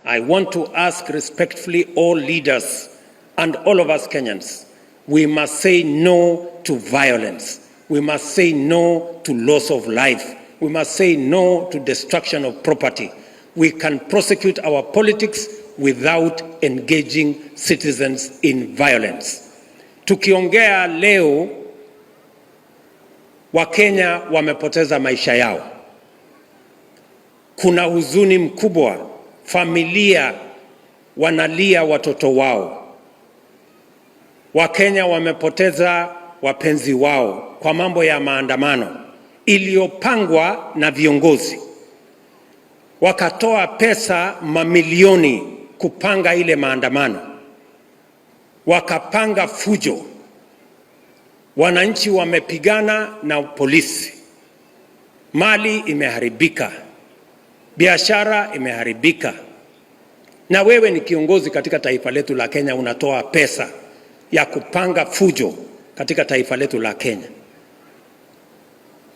I want to ask respectfully all leaders and all of us Kenyans, we must say no to violence. We must say no to loss of life. We must say no to destruction of property. We can prosecute our politics without engaging citizens in violence. Tukiongea leo, Wakenya wamepoteza maisha yao. Kuna huzuni mkubwa, familia wanalia watoto wao. Wakenya wamepoteza wapenzi wao kwa mambo ya maandamano iliyopangwa na viongozi. Wakatoa pesa mamilioni kupanga ile maandamano. Wakapanga fujo. Wananchi wamepigana na polisi. Mali imeharibika. Biashara imeharibika. Na wewe ni kiongozi katika taifa letu la Kenya, unatoa pesa ya kupanga fujo katika taifa letu la Kenya.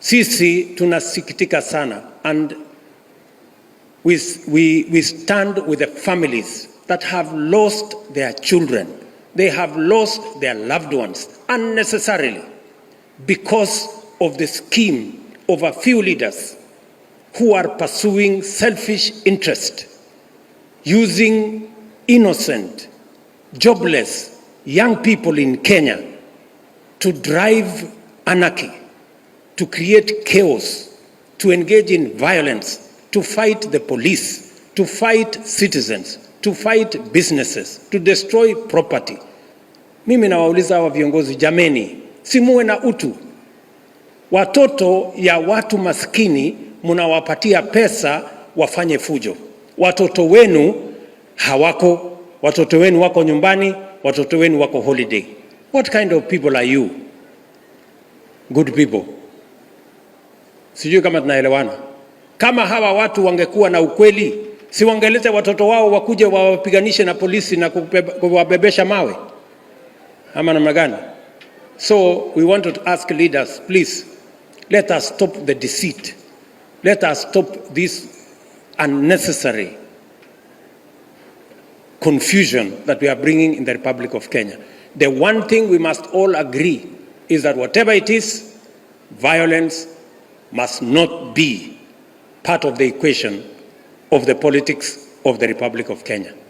Sisi tunasikitika sana, and we stand with the families that have lost their children. They have lost their loved ones unnecessarily because of the scheme of a few leaders who are pursuing selfish interest, using innocent, jobless young people in Kenya to drive anarchy, to create chaos, to engage in violence, to fight the police, to fight citizens, to fight businesses, to destroy property. Mimi nawauliza hawa viongozi, jameni, si muwe na utu. Watoto ya watu maskini munawapatia pesa wafanye fujo. Watoto wenu hawako, watoto wenu wako nyumbani, watoto wenu wako holiday. What kind of people are you? Good people. Sijui kama tunaelewana. Kama hawa watu wangekuwa na ukweli, si wangeleta watoto wao wakuje wawapiganishe na polisi na kuwabebesha mawe? Ama namna gani? So we want to ask leaders, please, let us stop the deceit. Let us stop this unnecessary confusion that we are bringing in the Republic of Kenya. The one thing we must all agree is that whatever it is, violence must not be part of the equation of the politics of the Republic of Kenya.